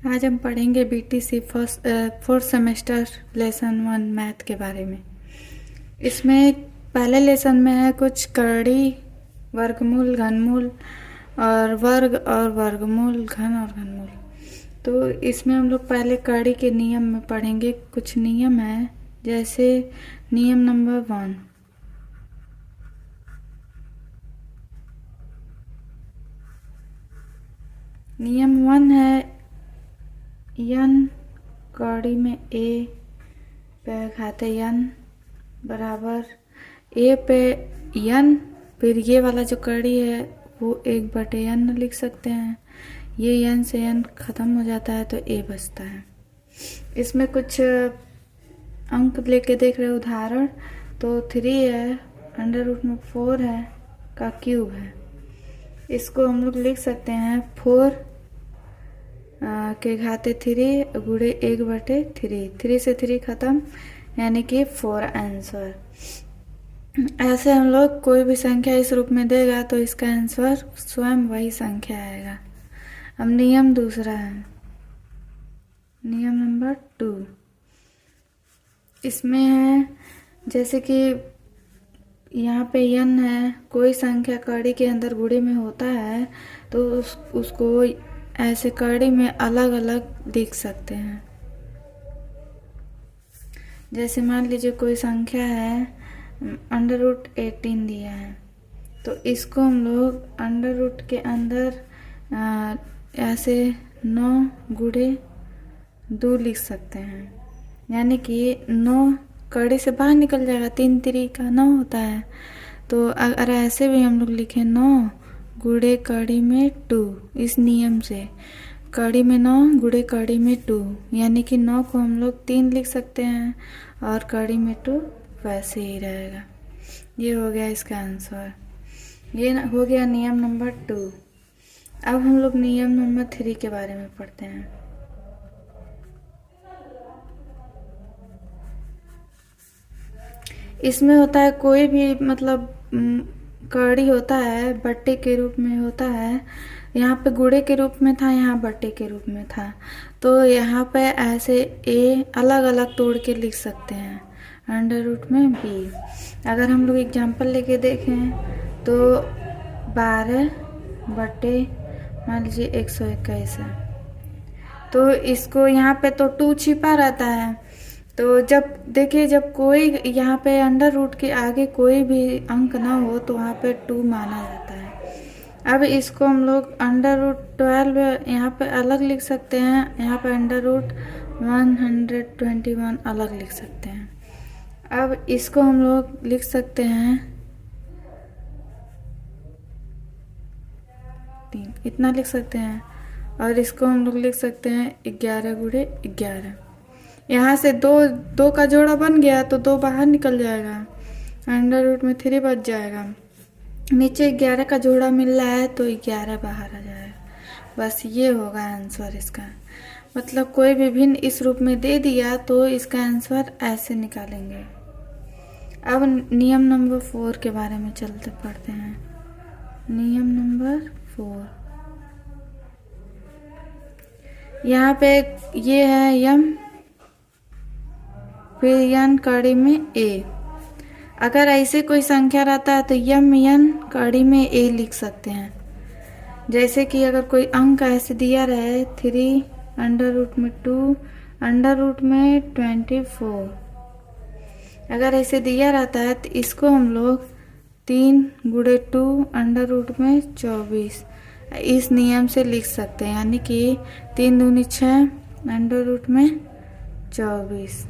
आज हम पढ़ेंगे BTC fourth semester lesson 1 math के बारे में। इसमें पहले लेसन में है कुछ कड़ी, वर्गमूल, घनमूल और वर्गमूल, घन और घनमूल। तो इसमें हम लोग पहले कड़ी के नियम में पढ़ेंगे। कुछ नियम है, जैसे नियम नंबर 1। नियम 1 है n कौड़ी में a पे घाते n बराबर a पे n, फिर ये वाला जो कड़ी है वो 1/n लिख सकते हैं। ये n से n ख़त्म हो जाता है तो a बचता है। इसमें कुछ अंक लेके देख रहे उदाहरण, तो 3 है, √4 है का क्यूब है। इसको हम लोग लिख सकते हैं 4 के घाते 3 गुणे 1/3। 3 से 3 खत्म, यानी कि 4 आंसर। ऐसे हम लोग कोई भी संख्या इस रूप में देगा तो इसका आंसर स्वयं वही संख्या आएगा। अब नियम दूसरा है, नियम नंबर 2। इसमें है जैसे कि यहाँ पे n है, कोई संख्या कड़ी के अंदर गुणे में होता है तो उसको ऐसे कड़ी में अलग अलग लिख सकते हैं। जैसे मान लीजिए कोई संख्या है √18 दिया है, तो इसको हम लोग अंडर रूट के अंदर ऐसे 9 गुणे 2 लिख सकते हैं, यानी कि 9 कड़ी से बाहर निकल जाएगा। 3 3 का 9 होता है। तो अगर ऐसे भी हम लोग लिखें 9 गुणे कड़ी में 2, इस नियम से कड़ी में 9 गुणे कड़ी में 2, यानी कि 9 को हम लोग 3 लिख सकते हैं और कड़ी में 2 वैसे ही रहेगा। ये हो गया इसका आंसर। ये हो गया नियम नंबर 2। अब हम लोग नियम नंबर 3 के बारे में पढ़ते हैं। इसमें होता है कोई भी मतलब कड़ी होता है, बट्टे के रूप में होता है। यहाँ पे गुणे के रूप में था, यहाँ बट्टे के रूप में था। तो यहाँ पे ऐसे a अलग अलग तोड़ के लिख सकते हैं, √ में b। अगर हम लोग एग्जाम्पल लेके देखें तो 12 बट्टे मान लीजिए 121 है। तो इसको यहाँ पे तो 2 छिपा रहता है, तो जब देखिए जब कोई यहाँ पे √ के आगे कोई भी अंक ना हो तो वहाँ पे 2 माना जाता है। अब इसको हम लोग √12 यहाँ पे अलग लिख सकते हैं, यहाँ पे √121 अलग लिख सकते हैं। अब इसको हम लोग लिख सकते हैं 3, इतना लिख सकते हैं। और इसको हम लोग लिख सकते हैं 11 गुणे 11। यहाँ से 2 का जोड़ा बन गया तो 2 बाहर निकल जाएगा, √ में 3 बच जाएगा। नीचे 11 का जोड़ा मिल रहा है तो 11 बाहर आ जाएगा। बस ये होगा आंसर इसका। मतलब कोई भी भिन्न इस रूप में दे दिया तो इसका आंसर ऐसे निकालेंगे। अब नियम नंबर 4 के बारे में चलते पढ़ते हैं। नियम नंबर 4, यहाँ पे ये है m, फिर n कड़ी में a। अगर ऐसे कोई संख्या रहता है तो n कड़ी में a लिख सकते हैं। जैसे कि अगर कोई अंक ऐसे दिया रहे 3 √ में 2 √ में 24, अगर ऐसे दिया रहता है तो इसको हम लोग 3 गुणे 2 √ में 24 इस नियम से लिख सकते हैं, यानी कि 3 दूनी 6 √ में 24।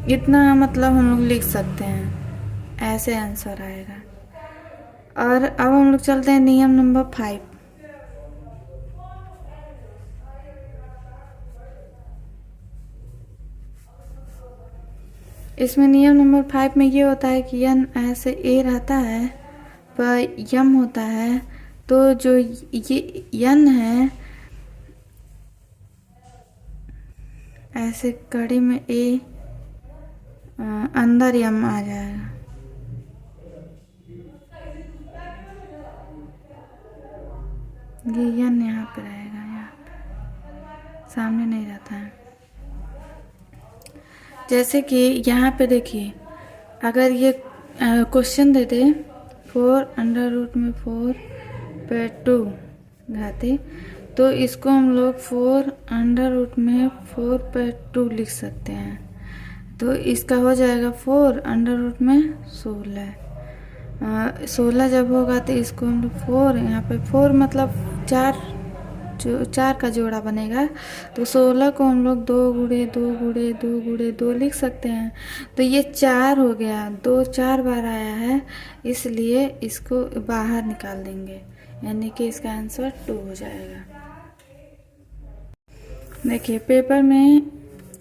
इतना मतलब हम लोग लिख सकते हैं, ऐसे आंसर आएगा। और अब हम लोग चलते हैं नियम नंबर 5। इसमें नियम नंबर 5 में ये होता है कि n ऐसे a रहता है पर m होता है, तो जो ये n है ऐसे कड़ी में a अंदर m आ जाएगा। ये n यहाँ पे रहेगा, यहाँ पे सामने नहीं रहता है। जैसे कि यहाँ पे देखिए, अगर ये क्वेश्चन दे दे 4√4 पे 2 घाते, तो इसको हम लोग 4√4 पे 2 लिख सकते हैं। तो इसका हो जाएगा 4√16। 16 जब होगा तो इसको हम लोग 4, यहाँ पे 4 मतलब 4 का जोड़ा बनेगा। तो 16 को हम लोग 2 गुणे 2 गुणे 2 गुणे 2 लिख सकते हैं। तो ये 4 हो गया, 2 4 बार आया है, इसलिए इसको बाहर निकाल देंगे, यानी कि इसका आंसर 2 हो जाएगा। देखिए पेपर में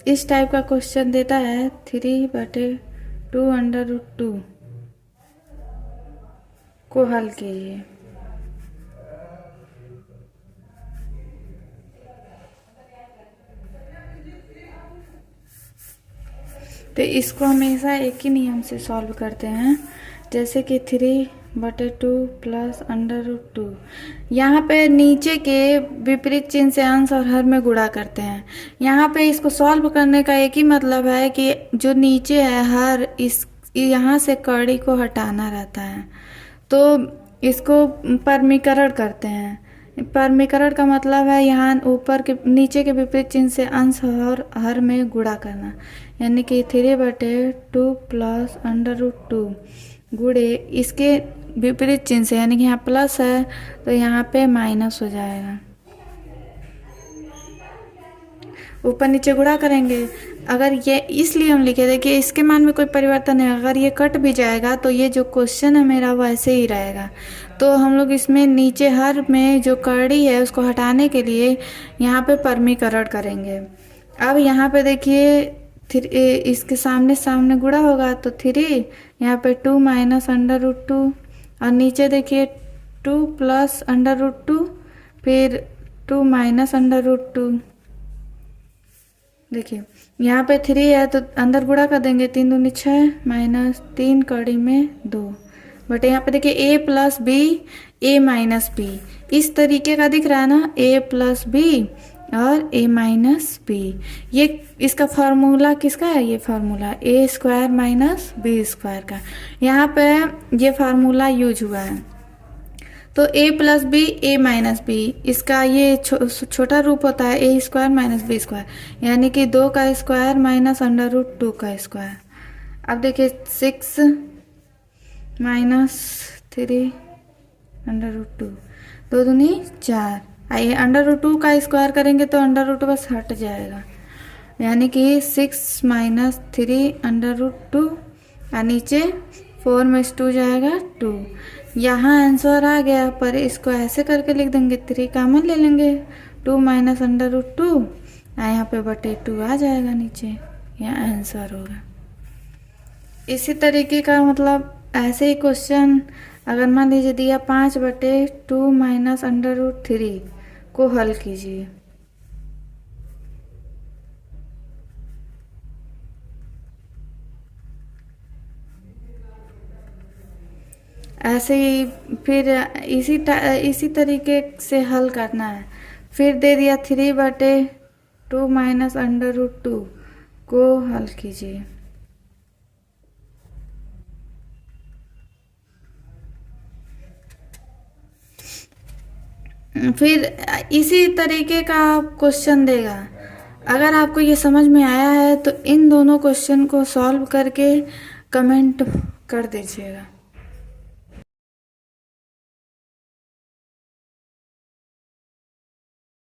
इस टाइप का क्वेश्चन देता है 3/2 को हल कीजिए। तो इसको हमेशा एक ही नियम से सॉल्व करते हैं, जैसे कि 3/2 प्लस √2। यहाँ पे नीचे के विपरीत चिन्ह से अंश और हर में गुणा करते हैं। यहाँ पे इसको सॉल्व करने का एक ही मतलब है कि जो नीचे है हर, इस यहाँ से कड़ी को हटाना रहता है, तो इसको परमीकरण करते हैं। परमीकरण का मतलब है यहाँ ऊपर के नीचे के विपरीत चिन्ह से अंश और हर में गुणा करना, यानी कि 3/2 प्लस √2 गुणे इसके विपरीत चिन्ह से, यानी कि यहाँ प्लस है तो यहाँ पे माइनस हो जाएगा। ऊपर नीचे गुणा करेंगे। अगर ये इसलिए हम लिखे थे कि इसके मान में कोई परिवर्तन है, अगर ये कट भी जाएगा तो ये जो क्वेश्चन है मेरा वैसे ही रहेगा। तो हम लोग इसमें नीचे हर में जो कड़ी है उसको हटाने के लिए यहाँ पे परमीकरण करेंगे। अब यहाँ पे देखिए इसके सामने सामने गुणा होगा तो 3, यहाँ पे 2 माइनस √2, और नीचे देखिए 2 प्लस √2, फिर 2 माइनस √2। देखिए यहाँ पे 3 है तो अंदर गुणा कर देंगे, 3 दूनी 6 माइनस 3 कड़ी में 2, बट यहाँ पे देखिए a plus B a minus B, इस तरीके का दिख रहा है ना, a प्लस बी और a माइनस बी। ये इसका फार्मूला किसका है? ये फार्मूला a² माइनस b² का, यहाँ पे ये फार्मूला यूज हुआ है। तो a plus B a minus B, इसका ये छोटा रूप होता है a² माइनस b², यानी कि 2 का स्क्वायर माइनस √2 का स्क्वायर। अब देखिए 6 माइनस 3 √2, 2 दूनी 4, आइए √2 का स्क्वायर करेंगे तो √2 बस हट जाएगा, यानी कि 6 माइनस 3 √2, और नीचे 4 में 2 जाएगा 2। यहाँ आंसर आ गया, पर इसको ऐसे करके लिख देंगे, 3 कॉमन ले लेंगे, 2 माइनस √2, यहाँ पे बटे 2 आ जाएगा नीचे, यहाँ आंसर होगा। इसी तरीके का मतलब ऐसे ही क्वेश्चन अगर मान लीजिए दिया 5/2 माइनस √3 को हल कीजिए। ऐसे ही फिर इसी तरीके से हल करना है। फिर दे दिया 3/2 माइनस √2 को हल कीजिए। फिर इसी तरीके का क्वेश्चन देगा। अगर आपको ये समझ में आया है तो इन दोनों क्वेश्चन को सॉल्व करके कमेंट कर दीजिएगा।